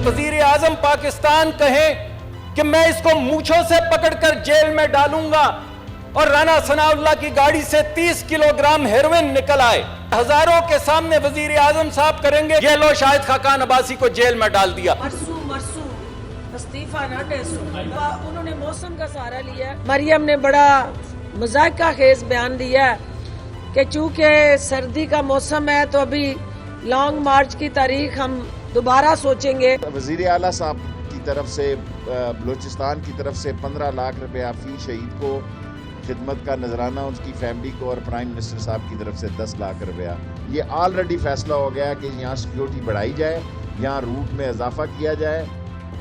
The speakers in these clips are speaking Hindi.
वजीर आजम पाकिस्तान कहें कि मैं इसको मूंछों से पकड़कर जेल में डालूंगा और राना सनाउल्लाह की गाड़ी से 30 किलोग्राम हेरोइन निकल आए, हजारों के सामने वजीर आजम साहब करेंगे ये लो शाहिद खाकान अब्बासी को जेल में डाल दिया। मरसू इस्तीफा ना टेसो, उन्होंने मौसम का सहारा लिया। मरियम ने बड़ा मजाक का खेज बयान दिया कि चूंकि सर्दी का मौसम है तो अभी लॉन्ग मार्च की तारीख हम दोबारा सोचेंगे। वजीर आला साहब की तरफ से बलूचिस्तान की तरफ से 15 लाख रुपया फी शहीद को खिदमत का नजराना उसकी फैमिली को, और प्राइम मिनिस्टर साहब की तरफ से 10 लाख रुपया। ये ऑलरेडी फैसला हो गया कि यहाँ सिक्योरिटी बढ़ाई जाए, यहाँ रूट में इजाफा किया जाए।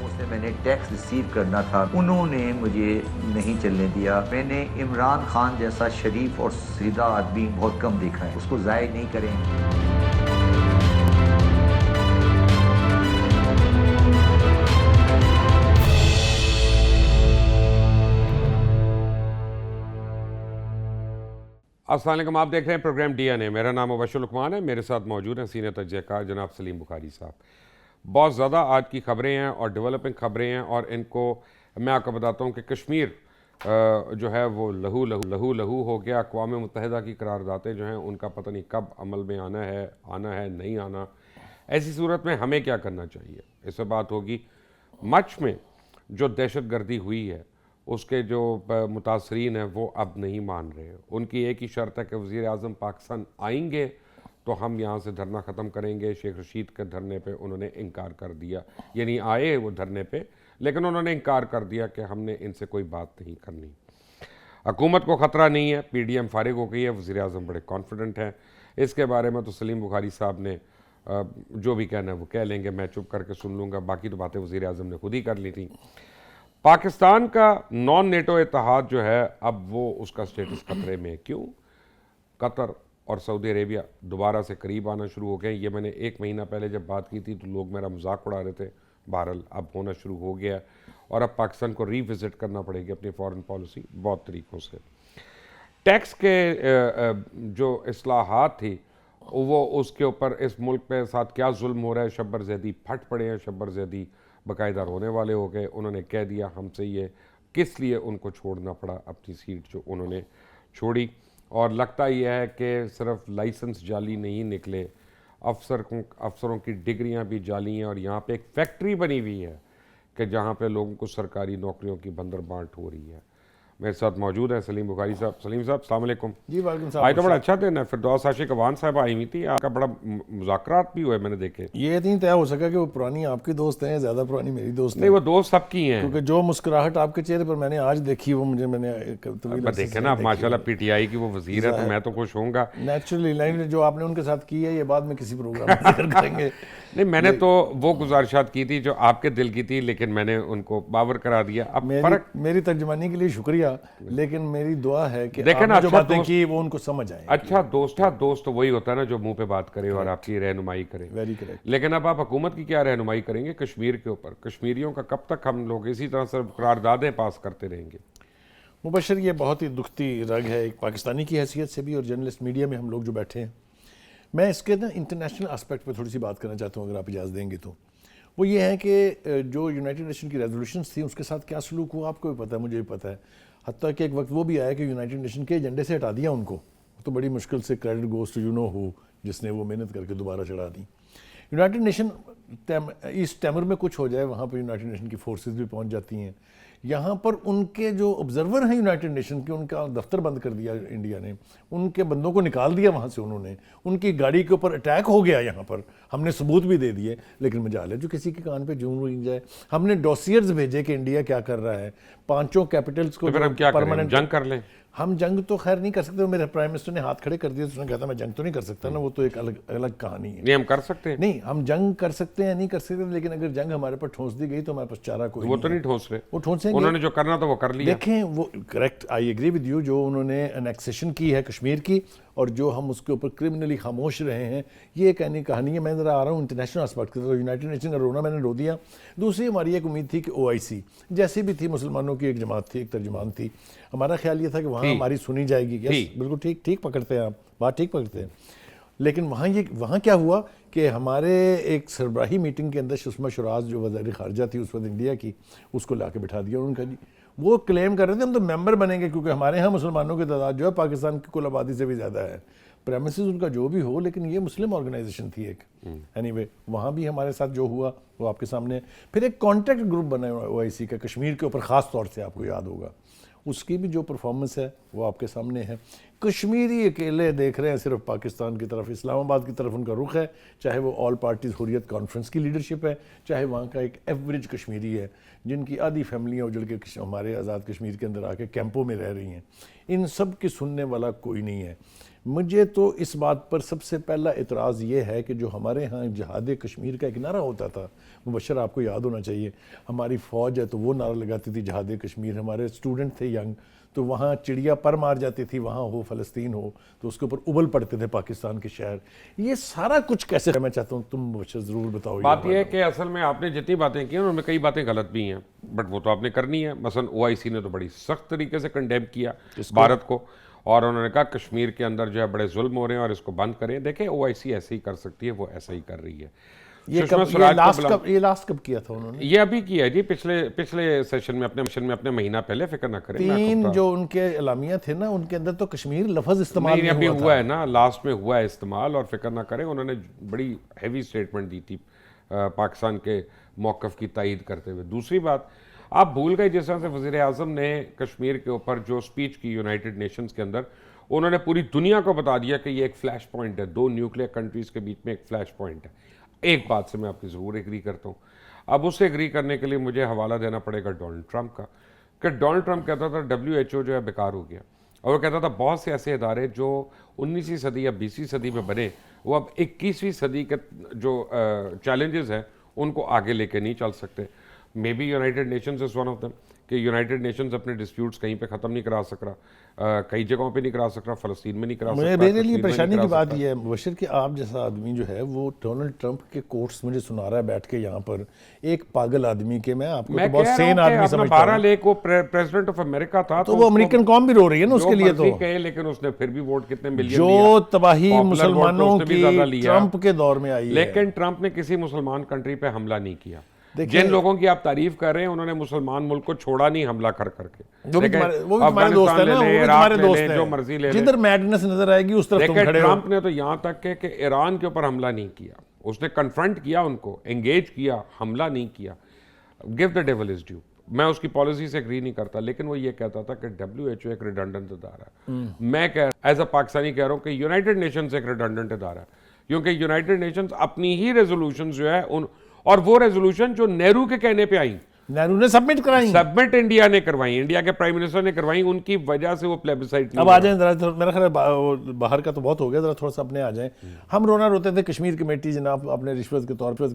उससे मैंने टैक्स रिसीव करना था, उन्होंने मुझे नहीं चलने दिया। मैंने इमरान खान जैसा शरीफ और सीधा आदमी बहुत कम देखा है, उसको ज़ाय नहीं करें। अस्सलाम वालेकुम, आप देख रहे हैं प्रोग्राम DNA। मेरा नाम मुबश्शिर लुकमान है, मेरे साथ मौजूद हैं सीनियर तजज़ियाकार जनाब सलीम बुखारी साहब। बहुत ज़्यादा आज की ख़बरें हैं और डेवलपिंग ख़बरें हैं, और इनको मैं आपको बताता हूँ कि कश्मीर जो है वो लहू लहू हो गया। अक़वाम मुत्तहिदा की करारदातें जो हैं उनका पता नहीं कब अमल में आना है नहीं आना। ऐसी सूरत में हमें क्या करना चाहिए, इस पर बात होगी। मच में जो दहशत गर्दी हुई है उसके जो मुतासरीन हैं वो अब नहीं मान रहे। उनकी एक ही शर्त है कि वज़ीर आज़म पाकिस्तान आएंगे तो हम यहाँ से धरना ख़त्म करेंगे। शेख रशीद के धरने पे उन्होंने इनकार कर दिया, यानी आए वो धरने पे, लेकिन उन्होंने इनकार कर दिया कि हमने इनसे कोई बात नहीं करनी। हुकूमत को ख़तरा नहीं है, PDM फारिग हो गई है, वज़ीर आज़म बड़े कॉन्फिडेंट हैं। इसके बारे में तो सलीम बुखारी साहब ने जो भी कहना है वो कह लेंगे, मैं चुप करके सुन लूँगा। बाकी तो बातें वज़ीर आज़म ने खुद ही कर ली थी। पाकिस्तान का नॉन नेटो इत्तेहाद जो है अब वो उसका स्टेटस खतरे में। क्यों? कतर और सऊदी अरेबिया दोबारा से करीब आना शुरू हो गए। ये मैंने 1 महीना पहले जब बात की थी तो लोग मेरा मजाक उड़ा रहे थे, बहरहाल अब होना शुरू हो गया और अब पाकिस्तान को रीविज़िट करना पड़ेगी अपनी फॉरेन पॉलिसी बहुत तरीक़ों से। टैक्स के जो इस्लाहात थी वो उसके ऊपर इस मुल्क पे साथ क्या जुल्म हो रहा है, शब्बर ज़ैदी फट पड़े हैं, शब्बर ज़ैदी बाकायदा रोने वाले हो गए। उन्होंने कह दिया हमसे ये किस लिए उनको छोड़ना पड़ा अपनी सीट जो उन्होंने छोड़ी। और लगता यह है कि सिर्फ लाइसेंस जाली नहीं निकले, अफसरों की डिग्रियां भी जाली हैं। और यहाँ पे एक फैक्ट्री बनी हुई है कि जहाँ पे लोगों को सरकारी नौकरियों की बंदर बांट हो रही है। मेरे साथ मौजूद है सलीम बुखारी साहब। सलीम साहब अस्सलाम वालेकुम। जी वालेकुम सलाम। आज तो बड़ा अच्छा दिन है, फिरदौस आशिक अवान साहब आई हुई थी, आपका बड़ा मुज़ाकरात भी हुए मैंने देखे। ये नहीं तय हो सका कि वो पुरानी आपकी दोस्त हैं, ज़्यादा पुरानी मेरी दोस्त नहीं, वो दोस्त सबकी हैं, क्योंकि जो मुस्कुराहट आपके चेहरे पर मैंने आज देखी वो मैंने देखे ना। माशाल्लाह PTI की वो वजीर है तो मैं तो खुश होऊंगा। नेचुरली लाइन जो आपने उनके साथ की है ये बाद में किसी प्रोग्राम में जिक्र करेंगे। नहीं, मैंने तो वो गुजारिशात की थी जो आपके दिल की थी, लेकिन मैंने उनको बावर करा दिया। अब मेरी तर्जमानी के लिए शुक्रिया, लेकिन मेरी दुआ है कि देखें ना, जो बातें की वो उनको समझ आए। अच्छा दोस्त तो वही होता है ना जो मुंह पे बात करे और आपकी रहनुमाई करे। Very correct. लेकिन अब आप हुकूमत की क्या रहनुमाई करेंगे कश्मीर के ऊपर? कश्मीरियों का कब तक हम लोग इसी तरह से करारदादें पास करते रहेंगे? मुबश्शिर, ये बहुत ही दुखती रग है एक पाकिस्तानी की हैसियत से भी और जर्नलिस्ट मीडिया में हम लोग जो बैठे हैं। मैं इसके ना इंटरनेशनल एस्पेक्ट पे थोड़ी सी बात करना चाहता हूँ अगर आप इजाज़त देंगे तो। वो ये है कि जो यूनाइटेड नेशन की रेजोल्यूशंस थी उसके साथ क्या सलूक हुआ आपको भी पता है, मुझे भी पता है। हत्ता कि एक वक्त वो भी आया कि यूनाइटेड नेशन के एजेंडे से हटा दिया उनको। तो बड़ी मुश्किल से credit goes to you know who, जिसने वो मेहनत करके दोबारा चढ़ा दी। यूनाइटेड नेशन इस टैमर में कुछ हो जाए वहाँ पर यूनाइटेड नेशन की फोर्सेस भी पहुँच जाती हैं। यहाँ पर उनके जो ऑब्जर्वर हैं यूनाइटेड नेशन के, उनका दफ्तर बंद कर दिया इंडिया ने, उनके बंदों को निकाल दिया वहाँ से उन्होंने। उनकी गाड़ी के ऊपर अटैक हो गया यहाँ पर, हमने सबूत भी दे दिए, लेकिन मजाल है जो किसी के कान पे जूं रुक जाए। हमने डॉसियर्स भेजे कि इंडिया क्या कर रहा है, 5 कैपिटल्स को तो हम क्या परमानेंट जंग कर लें। हम जंग तो खैर नहीं कर सकते। मेरे प्राइम मिनिस्टर ने हाथ खड़े कर दिए, उसने कहा था मैं जंग तो नहीं कर सकता ना, वो तो एक अलग कहानी है। नहीं, हम कर सकते हैं। नहीं, हम जंग कर सकते हैं नहीं कर सकते, लेकिन अगर जंग हमारे पर ठोस दी गई तो हमारे पास चारा कोई वो तो नहीं ठोस रहे, वो ठोसेंगे। उन्होंने जो करना था वो कर लिया। देखें वो correct, I agree with you, जो उन्होंने एनेक्सेशन की है कश्मीर की और जो हम उसके ऊपर क्रिमिनली खामोश रहे हैं, ये कहने कहानी है। मैं जरा आ रहा हूँ इंटरनेशनल एस्पेक्ट की तरफ। यूनाइटेड नेशन का रोना मैंने रो दिया। दूसरी हमारी एक उम्मीद थी कि OIC जैसी भी थी, मुसलमानों की एक जमात थी, एक तर्जुमान थी। हमारा ख्याल ये था कि वहाँ हमारी सुनी जाएगी। यस, बिल्कुल ठीक पकड़ते हैं आप, बात ठीक पकड़ते हैं। लेकिन वहाँ क्या हुआ कि हमारे एक सरबराही मीटिंग के अंदर सुषमा स्वराज जो वज़ीर ख़ारजा थी उस वक्त इंडिया की, उसको ला के बिठा दिया। उन्होंने कहा जी, वो क्लेम कर रहे थे हम तो मेंबर बनेंगे क्योंकि हमारे यहाँ मुसलमानों की तादाद जो है पाकिस्तान की कुल आबादी से भी ज़्यादा है। प्रेमिसेस उनका जो भी हो, लेकिन ये मुस्लिम ऑर्गेनाइजेशन थी एक। एनीवे वहाँ भी हमारे साथ जो हुआ वो आपके सामने है। फिर एक कॉन्टैक्ट ग्रुप बना OIC का कश्मीर के ऊपर, ख़ास तौर से आपको याद होगा, उसकी भी जो परफॉर्मेंस है वो आपके सामने है। कश्मीरी अकेले देख रहे हैं सिर्फ पाकिस्तान की तरफ, इस्लामाबाद की तरफ उनका रुख है, चाहे वो ऑल पार्टीज हुर्रियत कॉन्फ्रेंस की लीडरशिप है, चाहे वहाँ का एक एवरेज कश्मीरी है जिनकी आधी फैमिलियाँ उजड़ के हमारे आज़ाद कश्मीर के अंदर आके कैंपों में रह रही हैं। इन सब की सुनने वाला कोई नहीं है। मुझे तो इस बात पर सबसे पहला इतराज़ ये है कि जो हमारे यहाँ जिहाद कश्मीर का एक नारा होता था, मुबशर आपको याद होना चाहिए, हमारी फ़ौज है तो वो नारा लगाती थी जिहाद कश्मीर, हमारे स्टूडेंट थे यंग तो वहाँ चिड़िया पर मार जाती थी, वहाँ हो फ़लस्तीन हो तो उसके ऊपर उबल पड़ते थे पाकिस्तान के शहर। ये सारा कुछ कैसे, मैं चाहता हूँ तुम मुबशर ज़रूर बताओ। बात यह है कि असल में आपने जितनी बातें की उनमें कई बातें गलत भी हैं, बट वो तो आपने करनी है। मसलन OIC ने तो बड़ी सख्त तरीके से कंडेम किया भारत को, और उन्होंने कहा कश्मीर के अंदर जो है बड़े जुल्म हो रहे हैं और इसको बंद करें। देखें OIC ऐसे ही कर सकती है, वो ऐसा ही कर रही है। ये लास्ट कब किया था उन्होंने? ये अभी किया जी, पिछले सेशन में अपने महीना पहले, फिक्र ना करें। 3 जो उनके एलामिया थे ना, उनके अंदर तो कश्मीर लफ्ज इस्तेमाल नहीं अभी हुआ है ना, लास्ट में हुआ है इस्तेमाल, और फिक्र ना करें। उन्होंने बड़ी हैवी स्टेटमेंट दी थी पाकिस्तान के मौक़िफ़ की तायीद करते हुए। दूसरी बात, आप भूल गए जिस तरह से वज़ीर आज़म ने कश्मीर के ऊपर जो स्पीच की यूनाइटेड नेशंस के अंदर, उन्होंने पूरी दुनिया को बता दिया कि ये एक फ्लैश पॉइंट है, 2 न्यूक्लियर कंट्रीज़ के बीच में एक फ्लैश पॉइंट है। एक बात से मैं आपकी ज़रूर एग्री करता हूँ। अब उससे एग्री करने के लिए मुझे हवाला देना पड़ेगा डोनाल्ड ट्रंप का, कि डोनाल्ड ट्रंप कहता था WHO जो है बेकार हो गया, और वो कहता था बहुत से ऐसे इदारे जो 19वीं सदी या 20वीं सदी में बने वो अब 21वीं सदी के जो चैलेंजेस हैं उनको आगे लेके नहीं चल सकते। May be united Nations is one of them, कि यूनाइटेड नेशंस अपने डिस्प्यूट्स कहीं पे ख़त्म नहीं करा सक रहा, कई जगहों पे नहीं करा सक रहा, फ़लस्तीन में नहीं करा सकता। मेरे लिए परेशानी की बात यह है मुबशर कि आप जैसा आदमी जो है वो डोनाल्ड ट्रंप के कोट्स मुझे सुना रहा है बैठ के यहाँ पर, एक पागल आदमी के। मैं आपको तो बहुत सेन आदमी समझता हूं। 12 लेक वो प्रेसिडेंट ऑफ अमेरिका था, तो वो अमेरिकन कौम भी रो रही है ना उसके लिए। तो लेकिन उसने फिर भी वोट कितने मिलियन जो तबाही मुसलमानों की ट्रंप के दौर में आई है, लेकिन ट्रंप ने किसी मुसलमान कंट्री पे हमला नहीं किया। जिन लोगों की आप तारीफ कर रहे हैं उन्होंने मुसलमान मुल्क को छोड़ा नहीं हमला कर करके। वो भी तुम्हारे दोस्त हैं ना, वो भी तुम्हारे दोस्त हैं, जो मर्जी ले जिधर मैडनेस नजर आएगी उस तरफ तुम खड़े हो। ट्रंप ने तो यहां तक कि ईरान के ऊपर हमला नहीं किया, उसने कन्फ्रंट किया उनको, एंगेज किया, हमला नहीं किया। Give the devil is due. मैं उसकी पॉलिसी से एग्री नहीं करता, लेकिन वो ये कहता था कि WHO एक रिडंडेंट इदारा है। मैं एज अ पाकिस्तानी कह रहा हूँ कि यूनाइटेड नेशंस एक रिडंडेंट इदारा है, क्योंकि यूनाइटेड नेशंस अपनी ही रेजोल्यूशन जो है उन, और वो रेजोल्यूशन जो नेहरू के कहने पे आई, नेहरू ने सबमिट इंडिया ने करवाई, इंडिया के प्राइम मिनिस्टर ने करवाई, उनकी वजह से वो प्लेबिसाइट। अब आ जाए जरा, मेरा ख्याल बाहर का तो बहुत हो गया, जरा थोड़ा सा अपने आ जाए। हम रोना रोते थे कश्मीर कमेटी जनाब आपने रिश्वत के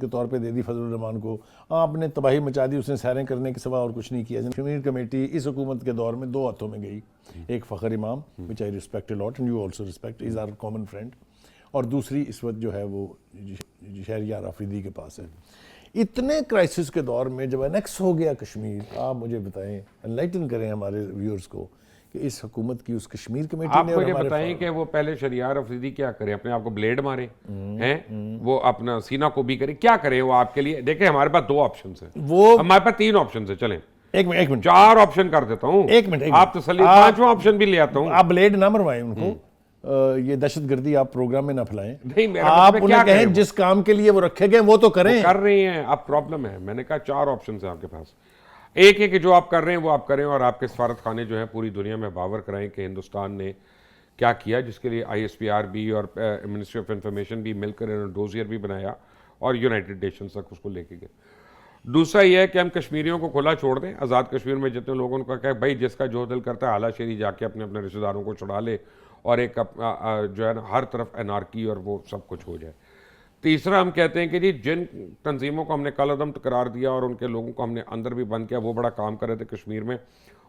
तौर पे दे दी फजलुर रहमान को, आपने तबाही मचा दी, उसने सैरें करने के सिवा और कुछ नहीं किया। कश्मीर कमेटी इस हुकूमत के दौर में 2 हाथों में गई, एक Fakhar Imam which I respect a lot and you also respect, is our common friend, और दूसरी इस वक्त जो है वो शहरियार आफरीदी के पास है। इतने क्राइसिस के दौर में जब एनेक्स हो गया कश्मीर, आप मुझे बताएं, एनलाइटन करें हमारे व्यूअर्स को कि इस हुकूमत की उस कश्मीर कमेटी ने, आप मुझे बताएं कि वो पहले शहरियार अफरीदी क्या करे, अपने आप को ब्लेड मारे हैं, वो अपना सीना को भी करे, क्या करे वो आपके लिए? देखें हमारे पास 2 ऑप्शन है, वो हमारे पास 3 ऑप्शन है, चलें एक मिनट 4 ऑप्शन कर देता हूँ, एक मिनट आप तसल्ली 5वां ऑप्शन भी ले आता हूँ। आप ब्लेड ना मरवाएं उनको, ये दहशतगर्दी आप प्रोग्राम में ना फैलाएं, नहीं आप उन्हें कहें जिस काम के लिए वो रखे गए वो तो करें। कर रही हैं आप, प्रॉब्लम है, मैंने कहा 4 ऑप्शन है आपके पास, एक है कि जो आप कर रहे हैं वो आप करें, और आपके सफारत खाने जो है पूरी दुनिया में बावर कराएं कि हिंदुस्तान ने क्या किया, जिसके लिए ISPR भी और मिनिस्ट्री ऑफ इंफॉर्मेशन भी मिलकर इन्होंने डोजियर भी बनाया और यूनाइटेड नेशंस तक उसको लेके गए। दूसरा यह है कि हम कश्मीरियों को खुला छोड़ दें, आज़ाद कश्मीर में जितने लोगों को कहा भाई जिसका जो दिल करता है आला शेरी जाके अपने अपने रिश्तेदारों को छुड़ा ले, और एक जो है ना हर तरफ एनार्की और वो सब कुछ हो जाए। तीसरा हम कहते हैं कि जी जिन तंजीमों को हमने कलअदम करार दिया और उनके लोगों को हमने अंदर भी बंद किया, वो बड़ा काम कर रहे थे कश्मीर में,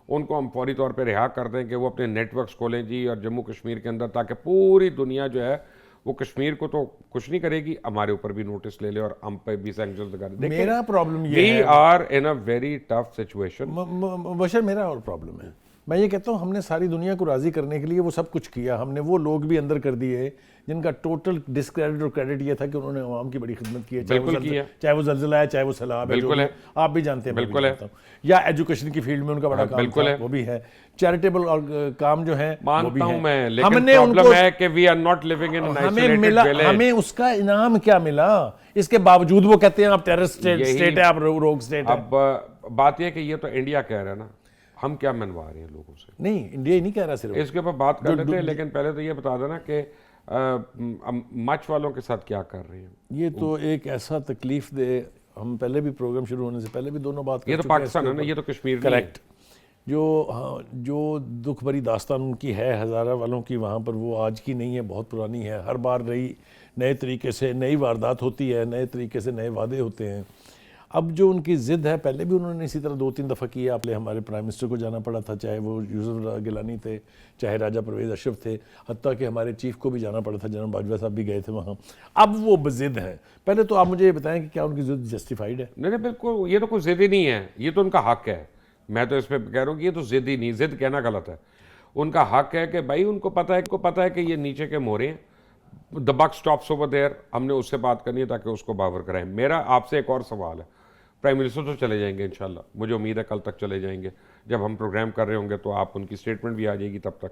उनको हम फौरी तौर पे रिहा कर दें कि वो अपने नेटवर्क्स खोलें जी और जम्मू कश्मीर के अंदर, ताकि पूरी दुनिया जो है वो कश्मीर को तो कुछ नहीं करेगी, हमारे ऊपर भी नोटिस ले ले और हम पे भी सैंक्शंस लगा दे। मेरा प्रॉब्लम ये है, we are in a very tough situation. बशर मेरा और प्रॉब्लम है मैं ये कहता हूँ हमने सारी दुनिया को राज़ी करने के लिए वो सब कुछ किया, हमने वो लोग भी अंदर कर दिए जिनका टोटल डिस्क्रेडिट और क्रेडिट ये था कि उन्होंने आवाम की बड़ी खिदमत की है, चाहे वो जलजिला है, चाहे वो सैलाब है, बिल्कुल है, आप भी जानते हैं, बिल्कुल है, या एजुकेशन की फील्ड में उनका बड़ा काम था, वो भी है, चैरिटेबल काम जो है वो भी है। मैं, लेकिन प्रॉब्लम है कि we are not living in an isolated village. हमें उसका इनाम क्या मिला? इसके बावजूद वो कहते हैं आप टेररिस्ट स्टेट है, आप रोग स्टेट है। अब बात यह कि ये तो इंडिया कह रहा है ना, हम क्या मनवा रहे हैं लोगों से? नहीं, इंडिया ही नहीं कह रहा सिर्फ, इसके ऊपर बात कर लेते हैं, लेकिन पहले तो ये बता देना कि मच वालों के साथ क्या कर रहे हैं। ये तो एक ऐसा तकलीफ दे, हम पहले भी प्रोग्राम शुरू होने से पहले भी दोनों बात कर ये तो चुके हैं पाकिस्तान है ना, ये तो कश्मीर नहीं है। करेक्ट। जो दुख भरी दास्तान उनकी है हज़ारा वालों की वहाँ पर, वो आज की नहीं है, बहुत पुरानी है। हर बार नए तरीके से नई वारदात होती है, नए तरीके से नए वादे होते हैं। अब जो उनकी ज़िद है, पहले भी उन्होंने इसी तरह 2-3 दफ़ा किया। आपने हमारे प्राइम मिनिस्टर को जाना पड़ा था, चाहे वो यूसुफ गिलानी थे, चाहे राजा परवेज़ अशरफ थे, हत्ता कि हमारे चीफ को भी जाना पड़ा था, जनरल बाजवा साहब भी गए थे वहाँ। अब वो ज़िद हैं। पहले तो आप मुझे ये बताएं कि क्या उनकी ज़िद जस्टिफाइड है? नहीं, बिल्कुल, ये तो कोई ज़िद ही नहीं है, ये तो उनका हक है। मैं तो इस पर कह रहा हूँ कि ये तो ज़िद ही नहीं, ज़िद कहना गलत है। उनका हक है कि भाई उनको पता है कि ये नीचे के मोरे हैं, the buck stops over there, हमने उससे बात करनी है ताकि उसको बावर कराएं। मेरा आपसे एक और सवाल है, प्राइम मिनिस्टर तो चले जाएंगे इंशाल्लाह, मुझे उम्मीद है कल तक चले जाएंगे, जब हम प्रोग्राम कर रहे होंगे तो आप उनकी स्टेटमेंट भी आ जाएगी तब तक।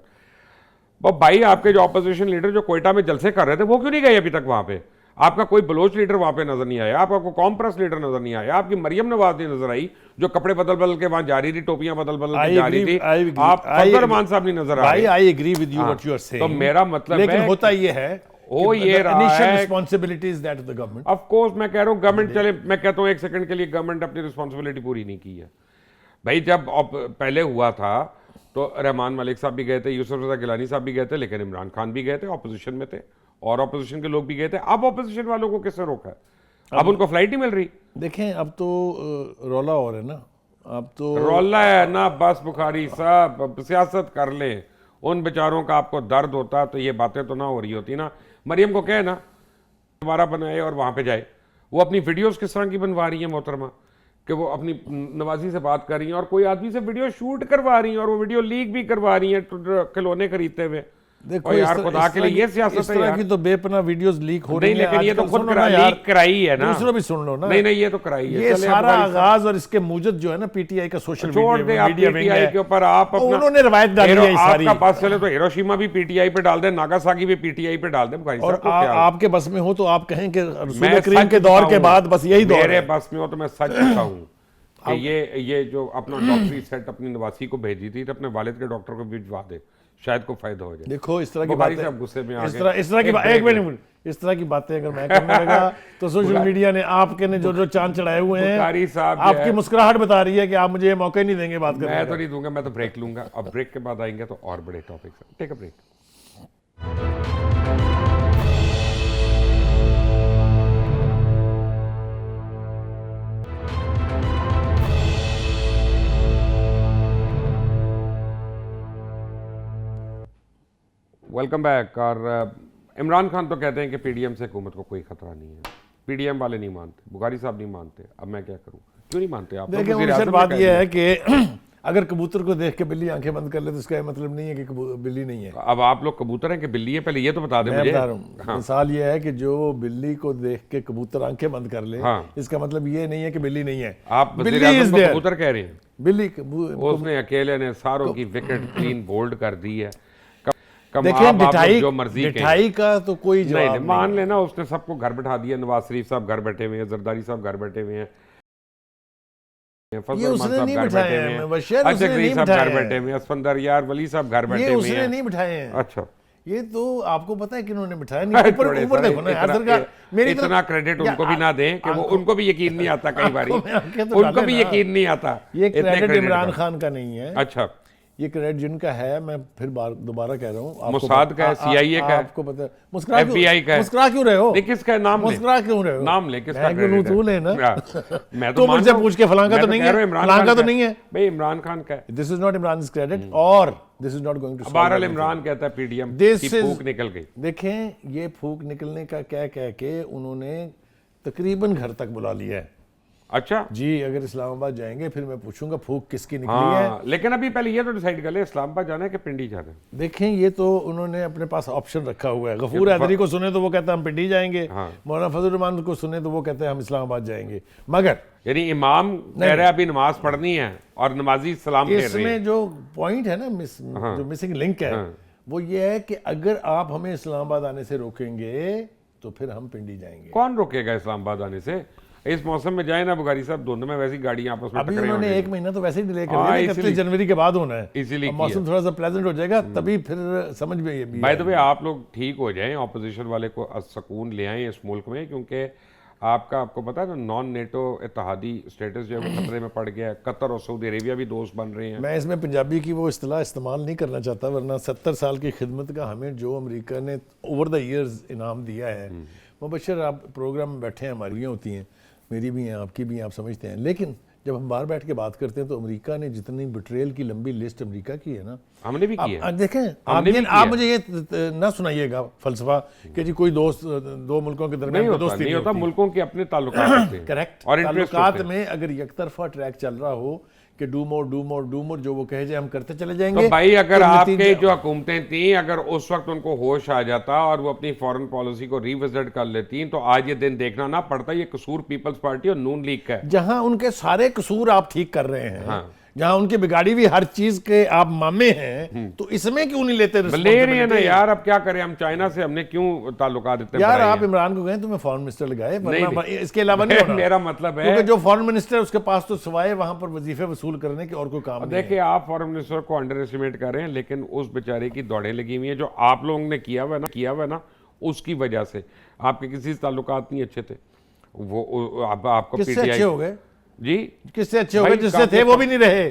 भाई आपके जो अपोजिशन लीडर जो कोयटा में जलसे कर रहे थे, वो क्यों नहीं गए अभी तक वहाँ पे? आपका कोई बलोच लीडर वहाँ पे नजर नहीं आया, आपका कोई कॉम्प्रेस लीडर नजर नहीं आया, आपकी मरियम नवाज नहीं नजर आई जो कपड़े बदल बदल के वहाँ जा रही थी, टोपियां बदल बदल के जा रही थी। आप फजल रहमान साहब नहीं नजर आ रहे। I agree with you what you are saying. तो मेरा मतलब लेकिन होता ये है, वो ये रहा है responsibilities that of the government. Of course मैं कह रहा हूँ गवर्नमेंट चले, मैं कहता हूँ एक सेकंड के लिए गवर्नमेंट अपनी रिस्पांसिबिलिटी पूरी नहीं की है भाई। जब पहले हुआ था तो रहमान मलिक साहब भी गए थे, यूसुफ रजा गिलानी साहब भी गए थे, लेकिन इमरान खान भी गए थे, ऑपोजिशन में थे, और ऑपोजिशन के लोग भी गए थे। अब ऑपोजिशन वालों को किसने रोका है? अब उनको फ्लाइट ही मिल रही। देखें अब तो रौला और है ना, अब तो रौला है ना, बस बुखारी साहब सियासत कर लें। उन बेचारों का आपको दर्द होता तो ये बातें तो ना हो रही होती ना। मरियम को कहे ना दोबारा बनाए और वहां पे जाए। वो अपनी वीडियोस किस तरह की बनवा रही है मोहतरमा, कि वो अपनी नवाजी से बात कर रही हैं और कोई आदमी से वीडियो शूट करवा रही हैं और वो वीडियो लीक भी करवा रही हैं खिलौने खरीदते हुए। देखो यार खुदा के लिए ये सियासत है यार। की तो बेपना वीडियोस लीक हो रही है, लेकिन ये तो खुद लीक कराई है ना, दूसरों भी सुन लो ना। नहीं ये तो कराई है। ये सारा आगाज और इसके मूजद जो है ना पीटीआई का सोशल मीडिया पीटीआई के ऊपर आप उन्होंने रवायत डाली है सारी। आपका बस चले तो हिरोशिमा भी पीटीआई पे डाल दे, नागासाकी भी पीटीआई पे डाल दे। और आपके बस में हो तो आप कहें कि रसूल करीम के दौर के बाद बस यही दौर है। मेरे बस में हो तो मैं सच कहता हूं कि ये जो अपना डॉक्टरी सेट अपनी नवासी को भेजी थी तो अपने वालिद के डॉक्टर को भिजवा दे, शायद को फायदा हो जाए। देखो इस तरह की बातें, गुस्से में इस तरह की बातें अगर मैं करने लगा तो सोशल मीडिया ने आपके ने जो चांद चढ़ाए हुए हैं, आपकी मुस्कुराहट बता रही है कि आप मुझे मौका ही नहीं देंगे बात करने का। मैं तो नहीं दूंगा, मैं तो ब्रेक लूंगा। अब ब्रेक के बाद आएंगे तो और बड़े topic. Take a break. Welcome back. और इमरान खान तो कहते हैं कि पीडीएम से हुकूमत को कोई खतरा नहीं है। पीडीएम वाले नहीं मानते, बुखारी साहब नहीं मानते। अब मैं क्या करूं? क्यों नहीं मानते आप? देखिए बात यह है कि अगर कबूतर को देख के बिल्ली आंखें बंद कर ले तो इसका मतलब नहीं है कि बिल्ली नहीं है। अब आप लोग कबूतर हैं कि बिल्ली है? पहले ये तो बता दें मुझे। बता रहा हूं, मिसाल ये है कि जो बिल्ली को देख के कबूतर आंखें बंद कर ले, इसका मतलब ये नहीं है कि बिल्ली नहीं है। आप कबूतर कह रहे हैं? बिल्ली उसने अकेले ने सारों की विकेट क्लीन बोल्ड कर दी है। देखिए मिठाई का तो कोई जवाब नहीं। मान लेना उसने सबको घर बैठा दिया। नवाज शरीफ साहब घर बैठे हुए हैं, जरदारी साहब घर बैठे हुए हैं, ये उसने नहीं बिठाए हैं, बशर उसने नहीं घर बैठे हुए हैं, असफंदर यार वली साहब घर बैठे हुए हैं, उसने नहीं बिठाए हैं। अच्छा, ये तो आपको पता है कि उन्होंने बिठाया नहीं। ऊपर देखो ना यार, सरकार मेरी इतना क्रेडिट उनको भी ना दें कि वो उनको भी यकीन नहीं आता। कई बार उनको भी यकीन नहीं आता। ये क्रेडिट इमरान खान का नहीं है। अच्छा, ये क्रेडिट जिनका है, मैं फिर दोबारा कह रहा हूँ, मोसाद का है, सीआईए का है, आपको पता है। मुस्कुरा FBI का है। मुस्कुरा क्यों रहे हो? किसका नाम? मुस्कुरा क्यों रहे हो? नाम ले, किसका क्रेडिट तू ले ना। मैं तो मुझसे पूछ के फलां का तो नहीं है, फलां का तो नहीं है भाई, इमरान खान का है। This is not Imran credit और this is not going to. बहरहाल इमरान कहता है पीडीएम की फूक निकल गई। देखें, ये फूक निकलने का कह के उन्होंने तकरीबन घर तक बुला लिया है। अच्छा जी, अगर इस्लामाबाद जाएंगे फिर मैं पूछूंगा फूक किसकी निकली है। हाँ, लेकिन अभी पहले ये तो डिसाइड कर ले इस्लामाबाद जाना है कि पिंडी जाना है। देखें, ये तो उन्होंने अपने पास ऑप्शन रखा हुआ है। गफूर हैदरी को सुने तो वो कहते हैं हम पिंडी जाएंगे, हाँ। मौलाना फजल रहमान को सुने तो वो कहते हैं हम इस्लामाबाद जाएंगे। मगर यानी इमाम कह रहा है अभी नमाज पढ़नी है और नमाजी सलाम फेर रहे हैं। इसमें जो पॉइंट है ना, जो मिसिंग लिंक है, वो ये है कि अगर आप हमें इस्लामाबाद आने से रोकेंगे तो फिर हम पिंडी जाएंगे। कौन रोकेगा इस्लामाबाद आने से? इस मौसम में जाए ना बुखारी साहब, दोनों में वैसी गाड़ियां आपस में अभी टकरे उन्होंने होंगे। 1 महीना तो वैसे ही डिले कर हाँ, दिया, इसीलिए- 31 जनवरी के बाद होना है। इसीलिए अब मौसम थोड़ा सा प्लेजेंट हो जाएगा तभी फिर समझ में ये भी बाय द वे आप लोग ठीक हो जाएं, ऑपोजिशन वाले को सुकून ले आएं इस मुल्क में, क्योंकि आपको पता है ना, नॉन नेटो इत्तेहादी स्टेटस जो है वो खतरे में पड़ गया है। कतर और सऊदी अरेबिया भी दोस्त बन रहे हैं। मैं इसमें पंजाबी की वो इस्तेलाह इस्तेमाल नहीं करना चाहता, वरना 70 साल की खिदमत का हमें जो अमेरिका ने ओवर द ईयर्स इनाम दिया है, मुबशर आप प्रोग्राम में बैठे हैं, हमारी होती हैं, मेरी भी हैं, आपकी भी हैं, आप समझते हैं। लेकिन जब हम बाहर बैठ के बात करते हैं तो अमेरिका ने जितनी बिट्रेयल की लंबी लिस्ट अमेरिका की है ना, हमने भी की है। देखें हमने भी आप किया। मुझे ये ना सुनाइएगा फलसफा कि जी कोई दोस्त, दो मुल्कों के नहीं दरमियान होता, दोस्ती नहीं होता, होती। मुल्कों के अपने ताल्लुकात होते हैं करेक्ट। और इंटरेस्ट ताल्लुकात होते हैं। में अगर यकतरफा ट्रैक चल रहा हो कि डू मोर जो वो कहे जाए हम करते चले जाएंगे। तो भाई अगर तो आपके नतीजा- जो हुकूमतें थी, अगर उस वक्त उनको होश आ जाता और वो अपनी फॉरेन पॉलिसी को रिविजिट कर लेती, तो आज ये दिन देखना ना पड़ता। ये कसूर पीपल्स पार्टी और नून लीग का है। जहां उनके सारे कसूर आप ठीक कर रहे हैं, हाँ। जहां उनकी बिगाड़ी हुई हर चीज के आप मामे हैं, तो इसमें क्यों नहीं लेते ले रहे हैं ना responsibility? यार, अब क्या करें हम? चाइना से हमने क्यों ताल्लुकात इतने यार बढ़ाए आप हैं? इमरान को गए तो मैं फॉरेन मिनिस्टर लगाए, नहीं, वरना नहीं। इसके अलावा नहीं होना। मेरा मतलब है, क्योंकि जो फॉरेन मिनिस्टर उसके पास तो सिवाय वहां पर वजीफे वसूल करने के और कोई काम नहीं है। देखिए आप फॉरेन मिनिस्टर को अंडर एस्टिमेट कर रहे हैं, लेकिन उस बेचारे की दौड़ें लगी हुई हैं जो आप लोगों ने किया हुआ है ना, उसकी वजह से आपके किसी से ताल्लुकात नहीं अच्छे थे। वो आपको किससे PTI अच्छे हो गए? जी, किससे अच्छे हो गए? भाई जिससे थे वो भी नहीं रहे।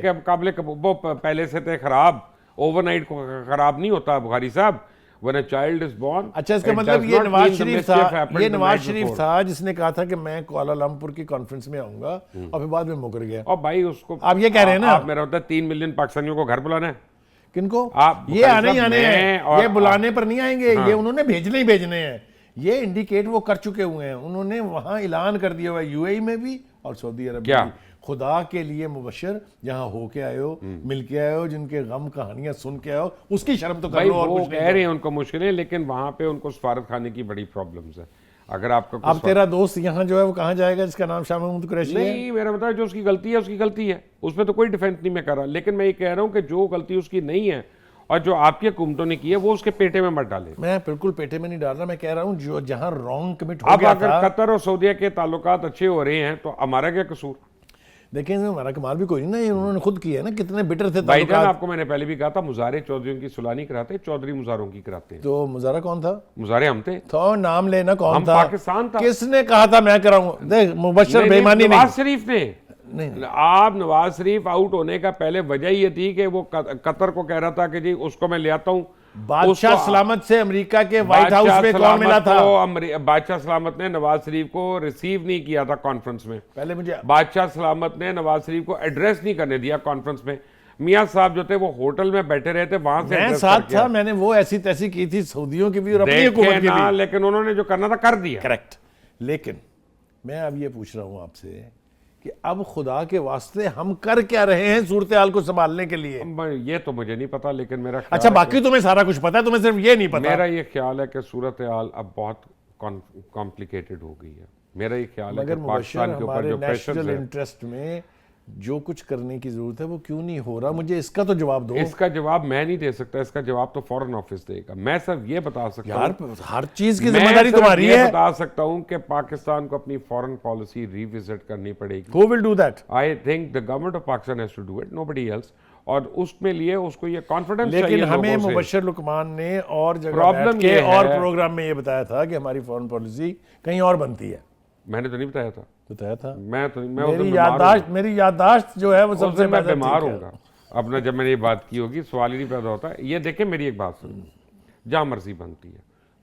वो पहले से थे खराब। ओवरनाइट को खराब नहीं होता बुखारी साहब। When a child is born, अच्छा, इसका it मतलब does ये not Nawaz mean the Sharif mischief था, happened ये the Nawaz night Sharif before. था जिसने कहा था कि मैं कुआलालंपुर की कॉन्फ्रेंस में आऊंगा और फिर बाद में मुकर गया। और भाई उसको आप ये कह रहे हैं ना? आप मेरा होता है 3 मिलियन पाकिस्तानियों को घर बुलाना है। किनको? आप ये आने ही आने मैं हैं, और ये बुलाने पर नहीं आएंगे, हाँ। ये उन्होंने भेजने ही भेजने हैं। ये इंडिकेट वो कर चुके हुए हैं, उन्होंने वहां ऐलान कर दिया हुआ है, यूएई में भी और सऊदी अरब में क्या? भी। खुदा के लिए मुबशर, जहां होके आए हो, मिल के आए हो, जिनके गम कहानियां सुन के आए हो, उसकी शर्म तो कर भाई लो। और वो कुछ कह नहीं रहे हैं उनको मुश्किलें, लेकिन वहां पे उनको सफारत खाने की बड़ी प्रॉब्लम्स है। अगर आपका अब तेरा दोस्त यहाँ जो है वो कहाँ जाएगा जिसका नाम शाह महमूद कुरैशी है? नहीं, मेरा मतलब जो उसकी गलती है उसकी गलती है, उसमें तो कोई डिफेंस नहीं मैं कर रहा, लेकिन मैं ये कह रहा हूँ कि जो गलती उसकी नहीं है और जो आपकी हुकूमतों ने की है वो उसके पेटे में मत डाले। मैं बिल्कुल पेटे में नहीं डाल रहा, मैं कह रहा हूँ जो जहां रॉन्ग कमिट हो अब गया अगर था। कतर और सऊदीया के ताल्लुकात अच्छे हो रहे हैं तो हमारा क्या कसूर? देखें हमारा कमाल भी कोई नहीं ना, ये उन्होंने खुद किया है ना, कितने बिटर थे भाईजान, ताल्लुकात। आपको मैंने पहले भी कहा था, मुजारे चौधरी की सुलह नहीं कराते, चौधरी मुजारों की कराते हैं। तो मुजारा कौन था? मुजारे हम थे। तो नाम लेना कौन हम था? पाकिस्तान था। किसने कहा था मैं कराऊं? देख मुबशर नहीं, बेईमानी नवाज नहीं। शरीफ ने। नहीं। आप नवाज शरीफ आउट होने का पहले वजह ये थी कि वो कतर को कह रहा था कि जी उसको मैं ले आता हूं। बादशाह उसको- सलामत से अमेरिका के व्हाइट हाउस बादशाह में कौन सलामत मिला था? को बादशाह सलामत ने नवाज शरीफ को रिसीव नहीं किया था कॉन्फ्रेंस में। पहले मुझे बादशाह सलामत ने नवाज शरीफ को एड्रेस नहीं करने दिया कॉन्फ्रेंस में। मियां साहब जो थे वो होटल में बैठे रहे थे, वहां से मैं address साथ करके था, मैंने वो ऐसी तैसी की थी सऊदियों की भी और अपनी हुकूमत देखे की ना, भी। लेकिन उन्होंने जो करना था कर दिया। करेक्ट। लेकिन मैं अब ये पूछ रहा हूं आपसे कि अब खुदा के वास्ते हम कर क्या रहे हैं सूरत हाल को संभालने के लिए? ये तो मुझे नहीं पता, लेकिन मेरा ख्याल अच्छा, है बाकी तुम्हें सारा कुछ पता है, तुम्हें सिर्फ ये नहीं कि- पता। मेरा ये ख्याल है कि सूरत हाल अब बहुत कॉम्प्लिकेटेड हो गई है। मेरा ये ख्याल है मगर कि मुबशर पाकिस्तान के ऊपर हमारे जो प्रेशर नेशनल है, इंटरेस्ट में जो कुछ करने की जरूरत है वो क्यों नहीं हो रहा? मुझे इसका तो जवाब दो। इसका जवाब मैं नहीं दे सकता, इसका जवाब तो फॉरेन ऑफिस देगा। मैं सिर्फ ये बता सकता यार हूं, हर चीज की मैं जिम्मेदारी सिर्फ तुम्हारी ये है। बता सकता हूं कि पाकिस्तान को अपनी फॉरेन पॉलिसी रिविजिट करनी पड़ेगी। Who will do that? I think the government of Pakistan has to do it, nobody else. और उसमें लिए उसको ये कॉन्फिडेंस लेकिन चाहिए हमें लोगों से। मुबशर लुकमान ने और जगह Problem बैठ के ये है- और प्रोग्राम में ये बताया था कि हमारी फॉरेन पॉलिसी कहीं और बनती है। मैंने तो नहीं बताया था। बताया था। मैं उस दिन मेरी याददाश्त जो है वो उस सबसे दिन मैं ज्यादा बीमार ठीक है। होगा। अब ना जब मैंने ये बात की होगी सवाल ही नहीं पैदा होता। ये देखें, मेरी एक बात सुनिए, जहां मर्जी बनती है,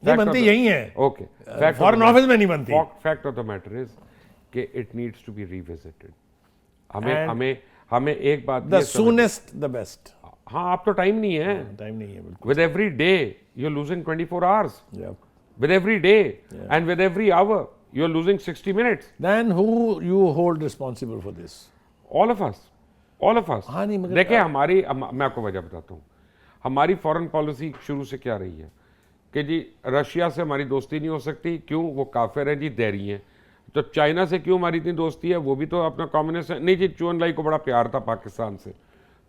नहीं बनती यही है, ओके, फॉरेन ऑफिस में नहीं बनती। Fact of the matter is कि it needs to be revisited. हमें And हमें हमें एक बात द ये समझ- सूनेस्ट द बेस्ट। हाँ, आप तो टाइम नहीं है। टाइम नहीं है बिल्कुल। With every day you are losing 24 hours, Yeah. with every day and with every hour you are losing 60 minutes. Then who you hold responsible for this? All of us, all of us. हाँ, नहीं, मगर देखिए मैं आपको वजह बताता हूँ। हमारी फॉरेन पॉलिसी शुरू से क्या रही है कि जी रशिया से हमारी दोस्ती नहीं हो सकती, क्यों? वो काफिर हैं जी, दैरी हैं। तो चाइना से क्यों हमारी इतनी दोस्ती है? वो भी तो अपना कम्युनिस्ट है। नहीं जी, चुन लाई को बड़ा प्यार था पाकिस्तान से।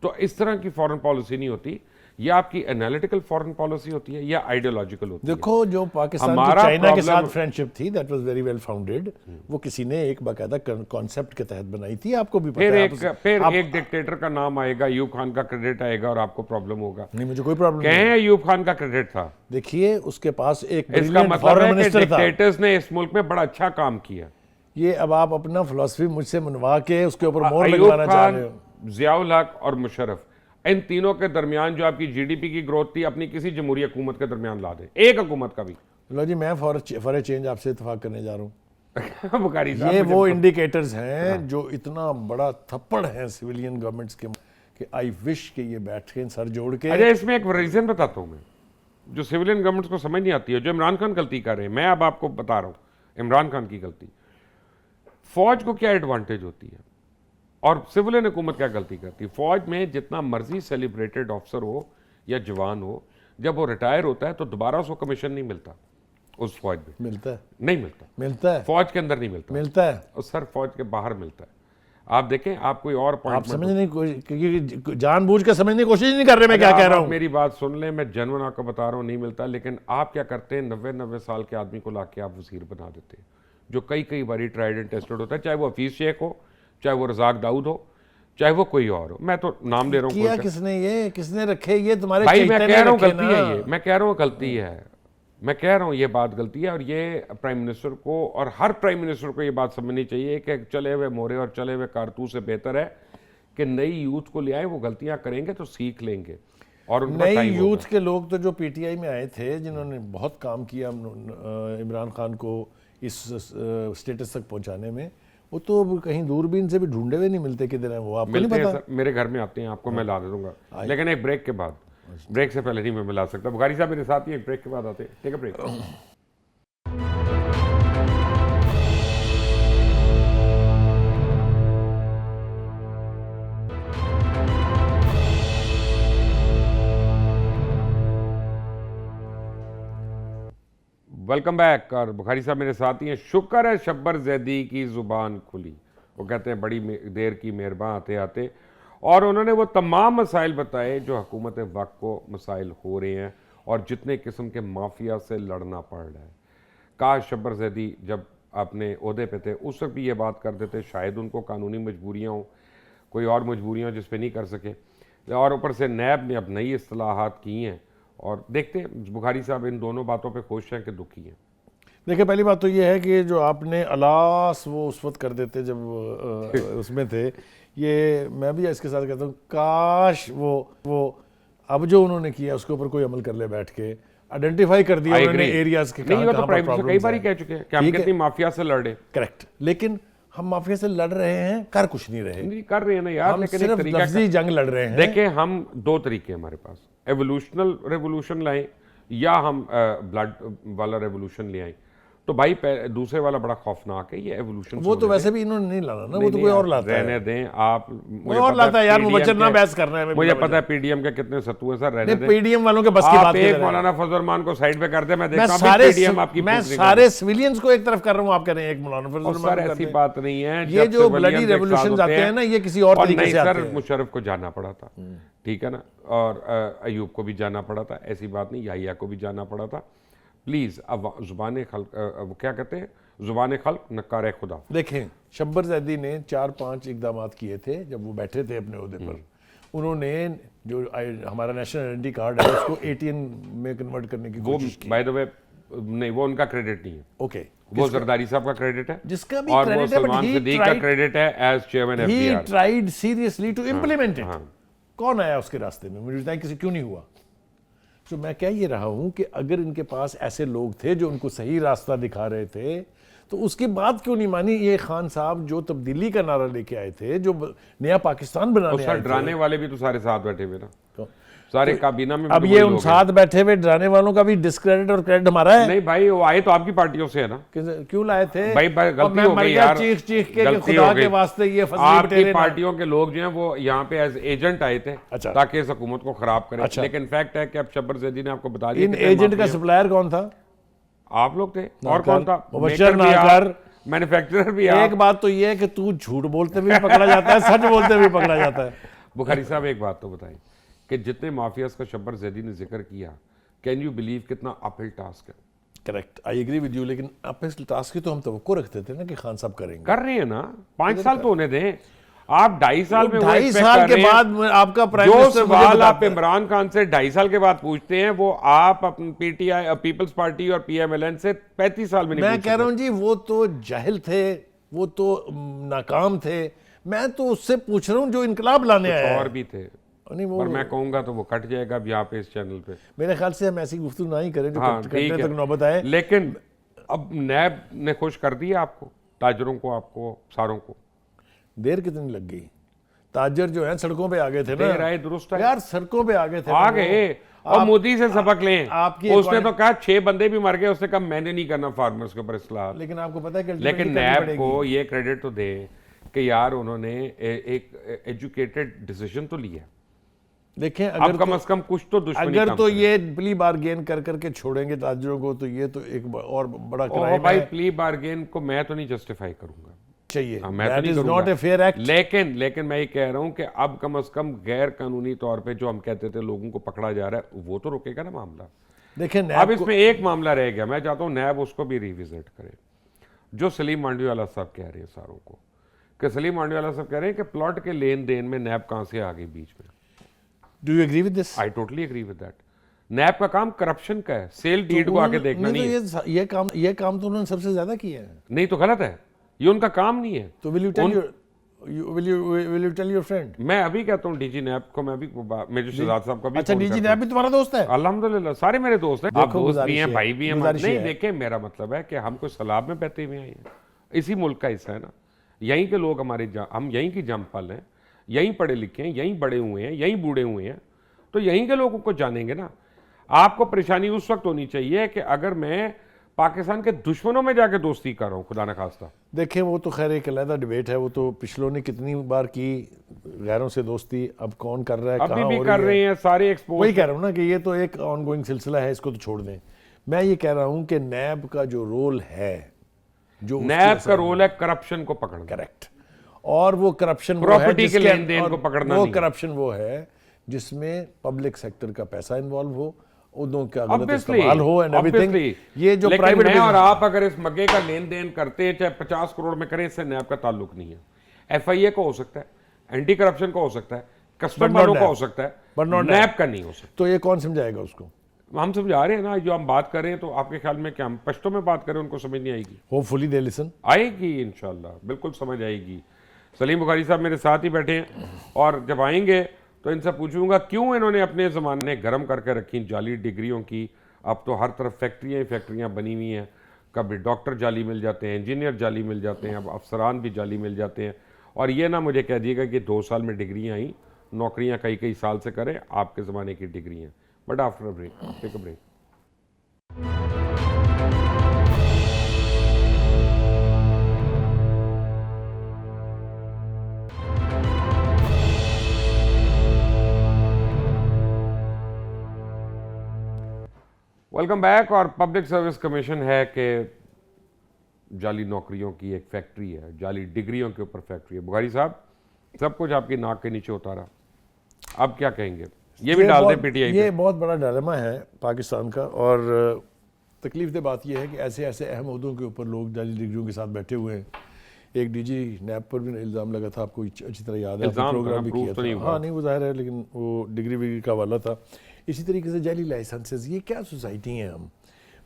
तो इस तरह की फॉरेन पॉलिसी नहीं होती। या आपकी एनालिटिकल फॉरेन पॉलिसी होती है या आइडियोलॉजिकल होती है। देखो, जो पाकिस्तान की हमारा चाइना के साथ problem- फ्रेंडशिप थी, that was very well founded. वो किसी ने एक बाकायदा कॉन्सेप्ट के तहत बनाई थी, आपको भी पता फिर है। एक डिक्टेटर का नाम आएगा, अयूब खान का क्रेडिट आएगा और आपको प्रॉब्लम होगा। नहीं, मुझे कोई प्रॉब्लम नहीं। कहें अयूब खान का क्रेडिट था। देखिए, उसके पास एक इसका ब्रिलियंट मतलब फॉरेन है कि मिनिस्टर था। डिक्टेटर्स ने इस मुल्क में बड़ा अच्छा काम किया। ये अब आप अपना फिलॉसफी मुझसे मनवा के उसके ऊपर मोहर अयूब लगवाना चाह रहे हो। खान, जियाउल हक और मुशर्रफ, इन तीनों के दरमियान जो आपकी जीडीपी की ग्रोथ थी, अपनी किसी जमहूरी हुकूमत के दरमियान ला दे, एक हुकूमत का भी। लो जी, मैं फॉर ए चेंज आपसे इत्तेफाक करने जा रहा हूँ। बुखारी साहब, ये मुझे वो इंडिकेटर्स हैं जो इतना बड़ा थप्पड़ है सिविलियन गवर्नमेंट्स के कि आई विश कि ये बैठ के सर जोड़ के। अच्छा, इसमें एक रीजन बताता हूँ मैं, जो सिविलियन गवर्नमेंट्स को समझ नहीं आती है, जो इमरान खान गलती कर रहे हैं। मैं अब आपको बता रहा हूँ इमरान खान की गलती। फौज को क्या एडवांटेज होती है और सिविलियन हुकूमत क्या गलती करती है? फौज में जितना मर्जी सेलिब्रेटेड ऑफिसर हो या जवान हो, जब वो रिटायर होता है तो दोबारा उसको कमीशन नहीं मिलता उस फौज में। मिलता है, नहीं मिलता, मिलता है, फौज के अंदर नहीं मिलता, मिलता है। और सर फौज के बाहर मिलता है। आप देखें, आप कोई और आप पॉइंट समझने की कोशिश, क्योंकि जानबूझ के समझने की कोशिश नहीं कर रहे मैं क्या कह रहा हूँ। मेरी बात सुन लें, मैं जनवन आपको बता रहा हूँ, नहीं मिलता। लेकिन आप क्या करते हैं, 90 साल के आदमी को लाके आप वजीर बना देते हैं, जो कई बारी ट्राइड एंड टेस्टेड होता है, चाहे वो हफीज शेख हो, चाहे वो रजाक दाऊद हो, चाहे वो कोई और हो। मैं तो नाम दे रहा हूँ। किया किसने? ये किसने रखे? ये तुम्हारे भाई मैं चैतन्य कह रहा हूँ रखे गलती ना। है, ये मैं कह रहा हूँ गलती है, मैं कह रहा हूँ ये बात गलती है। और ये प्राइम मिनिस्टर को और हर प्राइम मिनिस्टर को ये बात समझनी चाहिए कि चले हुए मोरे और चले हुए कारतूस से बेहतर है कि नई यूथ को ले आए। वो गलतियां करेंगे तो सीख लेंगे और उनका नई टाइम यूथ के लोग तो जो पीटीआई में आए थे, जिन्होंने बहुत काम किया इमरान खान को इस स्टेटस तक पहुंचाने में, वो तो कहीं दूरबीन से भी ढूंढे हुए नहीं मिलते। किधर है वो, आपको नहीं मिलते हैं पता? सर, मेरे घर में आते हैं, आपको मैं ला दे दूंगा, लेकिन एक ब्रेक के बाद। ब्रेक से पहले नहीं मैं मिला सकता। बुखारी साहब मेरे साथ ही एक ब्रेक के बाद आते हैं। Take a break. Welcome back. और बुखारी साहब मेरे साथ ही हैं। शुक्र है शब्बर जैदी की जुबान खुली। वो कहते हैं बड़ी देर की मेहरबान आते आते, और उन्होंने वो तमाम मसाइल बताए जो हुकूमत वक्त को मसाइल हो रहे हैं और जितने किस्म के माफिया से लड़ना पड़ रहा है। काश शब्बर जैदी जब अपने ओहदे पे थे उस वक्त भी ये बात कर देते, शायद उनको कानूनी मजबूरियाँ हों, कोई और मजबूरियाँ जिस पे नहीं कर सके। और ऊपर से नैब ने अब नई इस्तिलाहात की हैं और देखते हैं बुखारी साहब इन दोनों बातों पे खुश हैं कि दुखी हैं। देखिए, पहली बात तो ये है कि जो आपने अलास वो उस वक्त कर देते जब उसमें थे, ये मैं भी इसके साथ कहता हूँ, काश वो अब जो उन्होंने किया उसके ऊपर कोई अमल कर ले, बैठ के आइडेंटिफाई कर दिया उन्होंने एरियाज के नहीं, वो तो प्राइम मिनिस्टर कई बार ही कह चुके हैं कि हम कितनी माफिया से लड़े। करेक्ट, लेकिन हम माफिया से लड़ रहे हैं, कर कुछ नहीं रहे। नहीं कर रहे हैं ना यार, हम लेकिन एक सिर्फ तरीका लफ्जी जंग लड़ रहे हैं। देखें, हम दो तरीके हमारे पास, एवोल्यूशनल रेवोल्यूशन लाएं या हम ब्लड वाला रेवोल्यूशन ले आए। तो भाई दूसरे वाला बड़ा खौफनाक है, ये एवोल्यूशन। वो तो वैसे भी इन्होंने नहीं लाना ना, वो तो कोई और लाता है। रहने दें आप, मुझे और लाता है यार, मुबच्चर ना बहस करना है। मुझे पता है पीडीएम के कितने सत्तू हैं सर, रहने दें। पीडीएम वालों के बस की बात आप एक मौलाना फजल रहमान को साइड पे कर दे, मैं देखता हूं पीडीएम आपकी। मैं सारे सिविलियंस को एक तरफ कर रहा हूं, आप कह रहे हैं एक मौलाना फजल रहमान। सर ऐसी बात नहीं है, ये जो ब्लडी रेवोल्यूशन आते हैं ना, ये किसी और तरीके से आते हैं। मुशर्रफ को जाना पड़ा था, ठीक है ना, और अयूब को भी जाना पड़ा था, ऐसी बात नहीं, याहिया को भी जाना पड़ा था। प्लीज अब जुबान खल्क, वो क्या कहते हैं, जुबान खल्क नकार खुदा। देखें, शब्बर जैदी ने 4-5 इकदाम किए थे जब वो बैठे थे अपने ओहदे पर। उन्होंने जो हमारा नेशनल आइडेंटिटी कार्ड है उसको ATN में कन्वर्ट करने की कोशिश की। बाय द वे नहीं, वो उनका क्रेडिट नहीं है। ओके, वो जरदारी साहब का क्रेडिट है, जिसका भी और वो क्रेडिट है, सलमान सिद्दीक का क्रेडिट है एज चेयरमैन ही FDR। Tried seriously to implement it. कौन आया उसके रास्ते में? मुझे बताएं, किसी क्यों नहीं हुआ? तो मैं कह ये रहा हूं कि अगर इनके पास ऐसे लोग थे जो उनको सही रास्ता दिखा रहे थे, तो उसकी बात क्यों नहीं मानी? ये खान साहब जो तब्दीली का नारा लेके आए थे, जो नया पाकिस्तान बनाने आए थे। डराने वाले भी तो सारे साथ बैठे हुए ना, सारे काबीना में भी अब तो ये वही उन लोग हैं। साथ बैठे हुए डराने वालों का भी डिस्क्रेडिट और क्रेडिट हमारा है। नहीं भाई, वो आए तो आपकी पार्टियों से है ना क्यों लाए थे भाई, और गलती मैं हो मर गई गया यार, चीख चीख के कि गलती खुदा हो के गई। वास्ते ये फजली आपकी बटेरे ना। पार्टियों के लोग जो हैं वो यहाँ पे एज एजेंट आए थे अच्छा। ताकि इस हुकूमत को खराब करें। अच्छा। लेकिन फैक्ट है कि अब शब्बर जैदी ने आपको बता दिया इन कितने एजेंट का माफिया- सप्लायर कौन था? आप लोग थे और कौन था? मुबश्शिर मेकर भी आप, नाकार। मैन्युफैक्चरर भी एक आप। बात तो ये है कि तू झूठ बोलते हुए भी पकड़ा जाता है, सच बोलते हुए भी पकड़ा जाता है। बुखारी साहब एक बात तो बताएं कि जितने माफियाज का शब्बर जैदी ने जिक्र किया, कैन यू बिलीव कितना अपहिल टास्क है? Correct, I agree with you, लेकिन आप इस टास्क की तो हम तवक्को रखते थे ना कि खान साहब करेंगे। कर रहे हैं ना, 5 साल तो होने दें। आप 2.5 साल में वो 2.5 expect साल कर के रहे हैं। बाद आपका प्राइम जो मिनिस्टर मुझे सवाल आप बताता है। इमरान खान से 2.5 साल के बाद पूछते हैं वो आप अपनी पीटीआई, पीपल्स पार्टी और पीएमएलएन से 35 साल में नहीं मैं पूछ कह रहा सकते। हूं जी, वो तो जाहिल थे, वो तो नाकाम थे। मैं तो उससे पूछ रहा हूं जो इनकलाब लाने आया और है। भी थे, नहीं वो पर मैं कहूंगा तो वो कट जाएगा अब यहाँ पे इस चैनल पे। मेरे ख्याल से हम ऐसी गुफ्तगू ना ही करें जो हाँ कटने ठीक तक नौबत आए। है, लेकिन अब नैब ने खुश कर दिया आपको, ताजरों को, आपको सारों को। देर कितनी लग गई? ताजर जो है सड़कों पे आ गए थे ना। देर आए दुरुस्त आए। यार सड़कों पे आ गए थे आ ना गए। वो। और आप- मोदी से सबक लें। आपकी उसने एक तो कहा 6 बंदे भी मर गए, उसने कहा मैंने नहीं करना फार्मर्स के ऊपर इस्लाह। लेकिन आपको पता है कि लेकिन ultimately करनी नैब पड़ेगी। को ये क्रेडिट तो दे कि यार उन्होंने एक एजुकेटेड डिसीजन तो लिया। देखें अब अगर कम से कम कुछ तो दुश्मनी अगर कम तो करें। ये प्ली बारगेन कर करके छोड़ेंगे ताजरों को तो ये तो एक और बड़ा ओहो क्राइम भाई, है। प्ली बार्गेन को मैं तो नहीं जस्टिफाई करूंगा। चाहिए, हाँ, मैं तो दैट नहीं इज करूंगा। Not a fair act. लेकिन मैं ये कह रहा हूं कि अब कम से कम गैर कानूनी तौर पे जो हम कहते थे लोगों को पकड़ा जा रहा है वो तो रुकेगा ना मामला। देखें अब नैब को इसमें एक मामला रह गया, मैं चाहता हूं नैब उसको भी रिविजिट करे। जो सलीम मांडीवाला साहब कह रहे हैं सारों को, कि सलीम मांडीवाला साहब कह रहे हैं कि प्लॉट के लेन देन में नैब कहां से आ गई बीच में। Do you agree with this? I totally agree with that. NAB का काम करप्शन का है, सेल डीड को आके देखना नहीं है। तो ये काम तो उन्होंने सबसे ज्यादा किया है। नहीं तो गलत है, ये उनका काम नहीं है। तो will you tell your friend? मैं अभी कहता हूँ डीजी नैब को, मैं भी मेजर शहजाद साहब का भी अच्छा, फोन डीजी करता नैब भी तुम्हारा दोस्त है? हूं। अल्हम्दुलिल्लाह सारे मेरे दोस्त हैं। आप देखो, दोस्त भी गुजारिश हैं, है, भाई भी हैं। गुजारिश नहीं है। देखें, मेरा मतलब है कि हम कोई सलाब में बहते हुए आए हैं, इसी मुल्क का हिस्सा है ना। यहीं के लोग हमारे, हम यहीं की जमपल हैं, यहीं पढ़े लिखे हैं, यहीं बड़े हुए हैं, यहीं बूढ़े हुए हैं, तो यहीं के लोगों को जानेंगे ना। आपको परेशानी उस वक्त होनी चाहिए कि अगर मैं पाकिस्तान के दुश्मनों में जाके दोस्ती कर रहा हूँ, खुदा न खास्ता। देखें वो तो खैर एक अलग डिबेट है। वो तो पिछलों ने कितनी बार की गैरों से दोस्ती, अब कौन कर रहा है, अभी कहाँ भी हो कर रही रहे है। हैं सारे एक्सपोज। वही कह रहा हूँ ना कि ये तो एक ऑनगोइंग सिलसिला है, इसको तो छोड़ दें। मैं ये कह रहा हूँ कि नैब का जो रोल है, जो नैब का रोल है करप्शन को पकड़ना। करेक्ट, और वो करप्शन Property के लेन-देन को पकड़ना वो नहीं। करप्शन वो है जिसमें पब्लिक सेक्टर का पैसा इन्वॉल्व हो, उदों का गलत Obviously, इस्तेमाल हो एंड एवरीथिंग। obviously। ये जो लेकिन प्राइवेट मैं और आप अगर इस मग्गे का लेन देन करते हैं, चाहे 50 करोड़ में करें, इससे नैब का ताल्लुक नहीं है। एफआईए को हो सकता है, एंटी करप्शन को हो सकता है, कस्टम But not वालों का NAB. हो सकता है, But not नैब का नहीं हो सकता। तो ये कौन समझाएगा उसको? हम समझा रहे हैं ना, जो हम बात कर रहे हैं, तो आपके ख्याल में क्या हम पश्तो में बात करें उनको समझ नहीं आएगी? Hopefully they listen. आएगी इंशाल्लाह, बिल्कुल समझ आएगी। सलीम बुखारी साहब मेरे साथ ही बैठे हैं, और जब आएंगे तो इनसे पूछूंगा क्यों इन्होंने अपने ज़माने गर्म करके रखी जाली डिग्रियों की। अब तो हर तरफ फैक्ट्रियाँ ही फैक्ट्रियाँ बनी हुई हैं। कभी डॉक्टर जाली मिल जाते हैं, इंजीनियर जाली मिल जाते हैं, अब अफसरान भी जाली मिल जाते हैं। और ये ना मुझे कह दिएगा कि 2 साल में डिग्रियाँ आई, नौकरियाँ कई कई साल से करें, आपके ज़माने की डिग्री हैं। But after a break, take a break. Welcome back. और पब्लिक सर्विस कमीशन है कि जाली नौकरियों की एक फैक्ट्री है, जाली डिग्रियों के ऊपर फैक्ट्री है। बुखारी साहब, सब कुछ आपकी नाक के नीचे उतारा, अब क्या कहेंगे? ये भी डाल दें पीटीआई ये पे। बहुत बड़ा डायलेमा है पाकिस्तान का। और तकलीफ दे बात यह है कि ऐसे ऐसे अहम ओहदों के ऊपर लोग जाली डिग्रियों के साथ बैठे हुए हैं। एक डीजी नैब पर भी इल्ज़ाम लगा था, आपको अच्छी तरह याद है, इल्ज़ाम प्रोग्राम भी प्रूफ किया तो नहीं था। हुआ। हाँ नहीं, वो ज़ाहिर है, लेकिन वो डिग्री विग्री का वाला था। इसी तरीके से जाली लाइसेंसेस, ये क्या सोसाइटी हैं हम।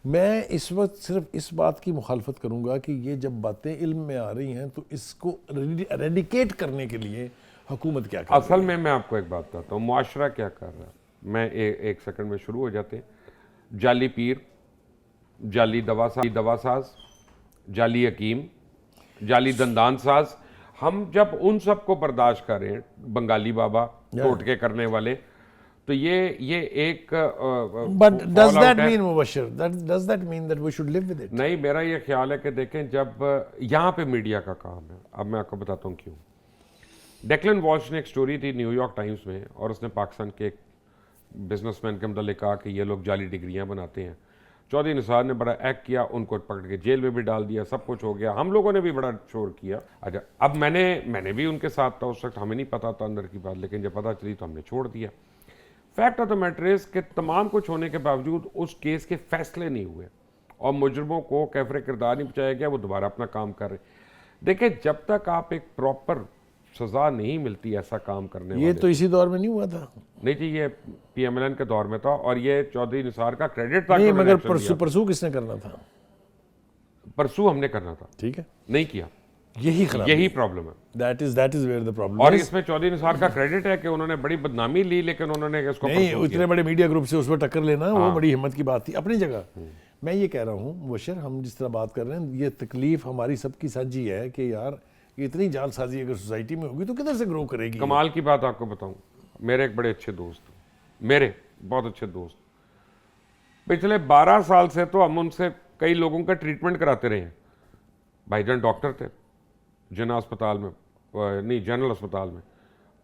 मैं इस वक्त सिर्फ इस बात की मुखालफत करूंगा कि ये जब बातें इल्म में आ रही हैं तो इसको रेडिकेट करने के लिए हुकूमत क्या कर रही है। असल में मैं आपको एक बात बताता हूँ, मुआशरा क्या कर रहा है। मैं एक सेकंड में शुरू हो जाते हैं। जाली पीर, जाली दवासाज, जाली हकीम, जाली दंदान साज, हम जब उन सब को बर्दाश्त कर रहे हैं, बंगाली बाबा, टोटके करने वाले, तो ये एक But does fallout that है। mean, Mubashir, does that mean that we should live with it? नहीं, मेरा ये ख्याल है कि देखें, जब यहाँ पे मीडिया का काम है, अब मैं आपको बताता हूँ क्यों। डेक्लन वॉल्श ने एक स्टोरी थी न्यूयॉर्क टाइम्स में, और उसने पाकिस्तान के एक बिजनेसमैन के मतलब कहा कि ये लोग जाली डिग्रियां बनाते हैं। चौधरी निसार ने बड़ा एक्ट किया, उनको पकड़ के जेल में भी डाल दिया, सब कुछ हो गया। हम लोगों ने भी बड़ा शोर किया। अच्छा, अब मैंने भी उनके साथ था उस वक्त, हमें नहीं पता था अंदर की बात, लेकिन जब पता चली तो हमने छोड़ दिया। Fact of the matter is कि तमाम कुछ होने के बावजूद उस केस के फैसले नहीं हुए और मुजरमों को कैफरे किरदार नहीं पहुँचाया गया, वो दोबारा अपना काम कर रहे। देखिए, जब तक आप एक प्रॉपर सजा नहीं मिलती ऐसा काम करने ये वाले, तो इसी दौर में नहीं हुआ था। नहीं जी, ये PMLN के दौर में था, और ये चौधरी निसार का क्रेडिट था। नहीं, कि मगर उन्होंने action लिया। परसू किसने करना था? परसू हमने करना था, ठीक है, नहीं किया। यही प्रॉब्लम है। that is where the problem और is. इसमें चौधरी निसार का क्रेडिट है कि उन्होंने बड़ी बदनामी ली, लेकिन उन्होंने इसको नहीं, pursue इतने किया। बड़े मीडिया ग्रुप से उस पर टक्कर लेना वो बड़ी हिम्मत की बात थी अपनी जगह। मैं ये कह रहा हूँ मुबशर, हम जिस तरह बात कर रहे हैं, ये तकलीफ हमारी सबकी साझी है कि यार ये इतनी जालसाजी अगर सोसाइटी में होगी तो किधर से ग्रो करेगी? कमाल की बात आपको बताऊं, मेरे एक बड़े अच्छे दोस्त, मेरे बहुत अच्छे दोस्त, पिछले 12 साल से तो हम उनसे कई लोगों का ट्रीटमेंट कराते रहे हैं। भाईजान डॉक्टर थे जिन्ना अस्पताल में, नहीं जनरल अस्पताल में,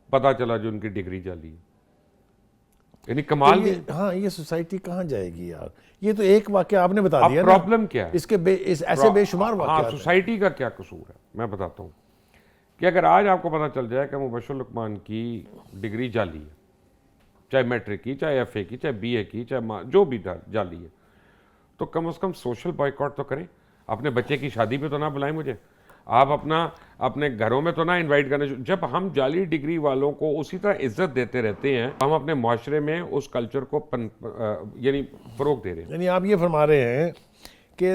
पता चला जो उनकी डिग्री जाली है। यानी कमाल तो नहीं। हाँ, ये सोसाइटी कहाँ जाएगी यार? ये तो एक वाकया आपने बता अब दिया ना। प्रॉब्लम क्या है? इसके ऐसे बेशुमार हाँ, वाकया सोसाइटी का क्या कसूर है, मैं बताता हूँ कि अगर आज आपको पता चल जाए कि मुबशर लुकमान की डिग्री जाली है, चाहे मैट्रिक की, चाहे FA की, चाहे BA की, चाहे जो भी जाली है, तो कम से कम सोशल बॉयकॉट तो करें। अपने बच्चे की शादी पे तो ना बुलाएं मुझे, आप अपने घरों में तो ना इनवाइट करने। जब हम जाली डिग्री वालों को उसी तरह इज्जत देते रहते हैं, हम अपने माशरे में उस कल्चर को यानी फरोग दे रहे हैं। यानी आप ये फरमा रहे हैं कि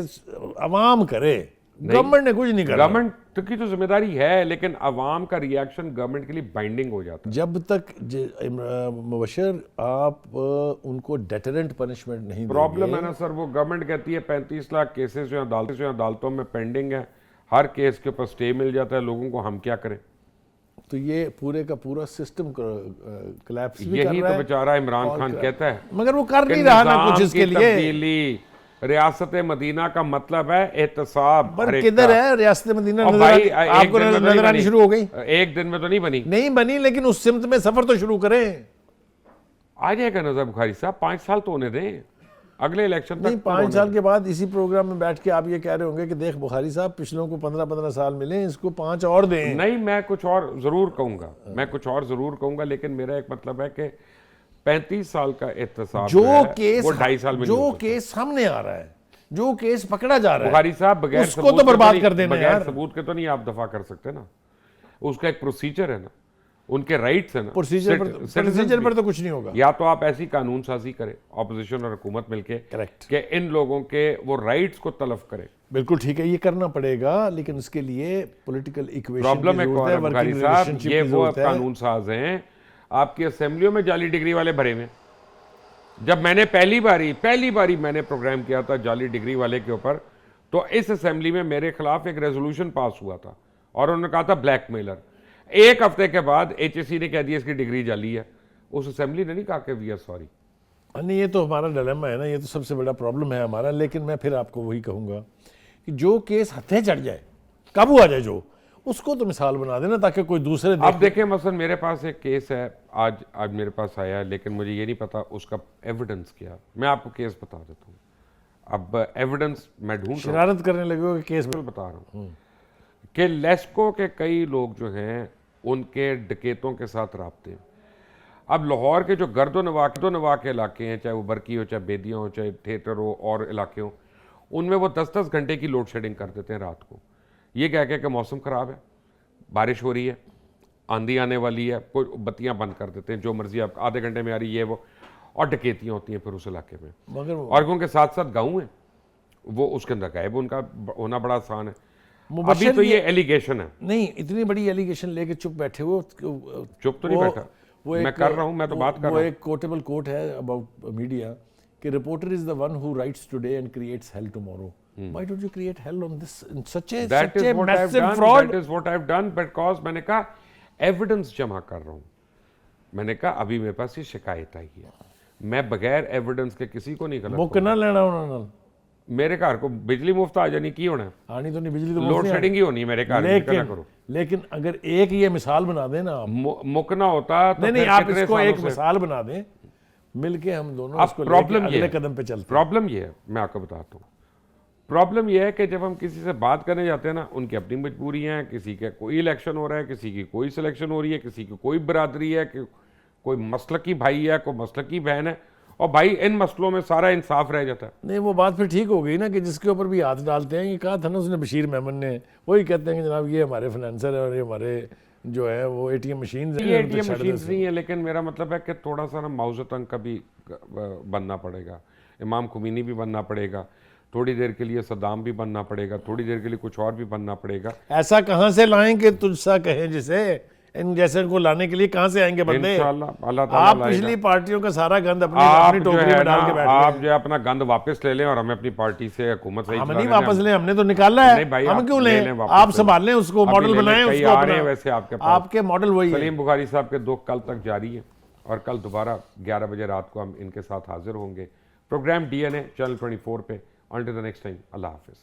अवाम करे, गवर्नमेंट ने कुछ नहीं करा। गवर्नमेंट की तो जिम्मेदारी है, लेकिन अवाम का रिएक्शन गवर्नमेंट के लिए बाइंडिंग हो जाता है। जब तक मुबशर आप उनको डेटरेंट पनिशमेंट नहीं देंगे। प्रॉब्लम है ना सर, वो गवर्नमेंट कहती है 35 लाख केसेस जो अदालतों में पेंडिंग है, हर केस के ऊपर स्टे मिल जाता है लोगों को, हम क्या करें? तो ये पूरे का पूरा सिस्टम कोलैप्स भी कर यही रहा तो है। बेचारा इमरान खान कहता है, मगर वो कर कि नहीं रहा ना निज़ाम कुछ इसके की लिए। तब्दीली, रियासत मदीना का मतलब है एहतसाब। पर हर एक किधर का। है रियासत मदीना? और नजर भाई, आनी- एक आपको दिन में तो नजर नहीं आनी बनी। शुरू हो गई? एक दिन में तो नहीं बनी, नहीं बनी, लेकिन उस सिमत में सफर तो शुरू करें। आ जाएगा नजर बुखारी साहब, 5 साल तो होने दें, अगले इलेक्शन नहीं, तक। 5 साल के बाद इसी प्रोग्राम में बैठ के आप ये कह रहे होंगे कि देख बुखारी साहब, पिछलों को 15-15 साल मिले, इसको 5 और दें। नहीं, मैं कुछ और जरूर कहूंगा, लेकिन मेरा एक मतलब है कि 35 साल का एहतसाब जो है, केस वो 2.5 साल में नहीं जो हो सकता। केस सामने आ रहा है, जो केस पकड़ा जा रहा है, बुखारी साहब, बगैर उसको सबूत तो के बर्बाद नहीं- कर देना बगैर यार। सबूत के तो नहीं आप दफा कर सकते ना, उसका एक प्रोसीजर है ना, उनके राइट्स है ना। प्रोसीजर Citizens पर भी। तो कुछ नहीं होगा। या तो आप ऐसी कानून साजी करें, ऑपोजिशन और हुकूमत मिलके, Correct. कि इन लोगों के वो राइट्स को तलब करें। बिल्कुल ठीक है, ये करना पड़ेगा, लेकिन उसके लिए पॉलिटिकल इक्वेशन प्रॉब्लम एक और है बुखारी साहब, ये वो कानून साज हैं, आपकी असेंबलियों में जाली डिग्री वाले भरे हुए। जब मैंने पहली बारी मैंने प्रोग्राम किया था जाली डिग्री वाले के ऊपर, तो इस असेंबली में मेरे खिलाफ एक रेजोल्यूशन पास हुआ था और उन्होंने कहा था ब्लैकमेलर। एक हफ्ते के बाद HSC ने कह दिया इसकी डिग्री जाली है। उस असेंबली ने नहीं कहा कि वी आर सॉरी। नहीं, ये तो हमारा डिलेमा है ना, ये तो सबसे बड़ा प्रॉब्लम है हमारा। लेकिन मैं फिर आपको वही कहूंगा कि जो केस हथे चढ़ जाए, काबू आ जाए, जो उसको तो मिसाल बना देना, ताकि कोई दूसरे अब देखें, मसलन मेरे पास एक केस है, आज मेरे पास आया है, लेकिन मुझे ये नहीं पता उसका एविडेंस क्या। मैं आपको केस बता देता हूँ। अब एविडेंस मैं ढूंढ रहा हूँ, शरारत करने लगे हो कि केस में। बता रहा हूँ कि लेस्को के कई लोग जो हैं उनके डकैतों के साथ राब्ते हैं। अब लाहौर के जो गर्दो नवा के इलाके हैं, चाहे वो बरकी हो, चाहे बेदियाँ हो, चाहे थिएटर हो और इलाके हो, उनमें वो 10-10 घंटे की लोड शेडिंग कर देते हैं रात को। ये कह के कि मौसम ख़राब है, बारिश हो रही है, आंधी आने वाली है, कोई बत्तियाँ बंद कर देते हैं, जो मर्जी आप आधे घंटे में आ रही है वो, और डकैतियाँ होती हैं फिर उस इलाके में। मगर और उनके साथ साथ गाँव है, वो उसके अंदर गायब उनका होना बड़ा आसान है। अभी मुबशर तो ये एलिगेशन है। नहीं, इतनी बड़ी एलिगेशन लेके चुप बैठे हो। चुप तो नहीं बैठा, मैं कर रहा हूं, मैं तो बात कर रहा हूं। वो एक कोटेबल कोट है अबाउट मीडिया कि reporter is the one who rights today and creates hello tomorrow. Why don't you create hello on this in such a massive fraud? That is what I have done, because मैंने कहा एविडेंस जमा कर रहा हूं। मैंने कहा अभी मेरे पास ये शिकायत आई है, मैं बगैर एविडेंस के किसी को नहीं गलत मुक ना लेना उन्होंने मेरे घर को बिजली मुफ्त आ जानी की होना, आनी तो नहीं बिजली तो मुफ्त लोड नहीं शेडिंग ही होनी है मेरे घर में, क्या करो। लेकिन अगर एक ये मिसाल बना दें ना आप, मुकना होता तो नहीं फिर आप कितने इसको सालों एक से- मिसाल बना दें, मिलके हम दोनों अब इसको प्रॉब्लम लेके ये अगले है, कदम पे चलते हैं। प्रॉब्लम ये है, मैं आपको बताता हूँ, प्रॉब्लम ये है कि जब हम किसी से बात करने जाते हैं ना, उनकी अपनी मजबूरी है, किसी का कोई इलेक्शन हो रहा है, किसी की कोई सिलेक्शन हो रही है, किसी की कोई बरादरी है, कि कोई मसलकी भाई है, कोई मसलकी बहन है, और भाई इन मसलों में सारा इंसाफ रह जाता है। नहीं वो बात फिर ठीक हो गई ना कि जिसके ऊपर भी हाथ डालते हैं, ये कहा था ना उसने बशीर मेमन ने, वही कहते हैं कि जनाब ये हमारे फाइनेंसर है और ये हमारे जो है वो एटीएम मशीन ये एटीएम मशीन नहीं है, लेकिन मेरा मतलब है कि थोड़ा सा ना मौजू तंग का भी बनना पड़ेगा, इमाम खुमीनी भी बनना पड़ेगा, थोड़ी देर के लिए सद्दाम भी बनना पड़ेगा, थोड़ी देर के लिए कुछ और भी बनना पड़ेगा। ऐसा कहाँ से लाएं कि तुझसा कहें जिसे, इन जैसे को लाने के लिए कहाँ से आएंगे बंदे? इंशाअल्लाह अल्लाह ताला आप लाएगा। पिछली पार्टियों का सारा गंद अपनी आप अपनी जो टोकरी है में डाल के ना, बैठ आप गए। जो है अपना गंद वापस ले लें और हमें अपनी पार्टी से, हुकूमत से ही हम चला नहीं लेना। वापस लें, हमने तो निकाला है, नहीं भाई, हम आप क्यों ले लें? लें वापस आप ले। संभालें उसको, अभी मॉडल ले लें, बनाएं कई उसको आ रहे हैं अपना। वैसे आपके पास। आपके मॉडल वही है। सलीम बुखारी साहब के 2 कल तक जारी है और कल दोबारा 11 बजे रात को हम इनके साथ हाजिर होंगे प्रोग्राम DNA चैनल 24 पे। Until the next time, Allah Hafiz.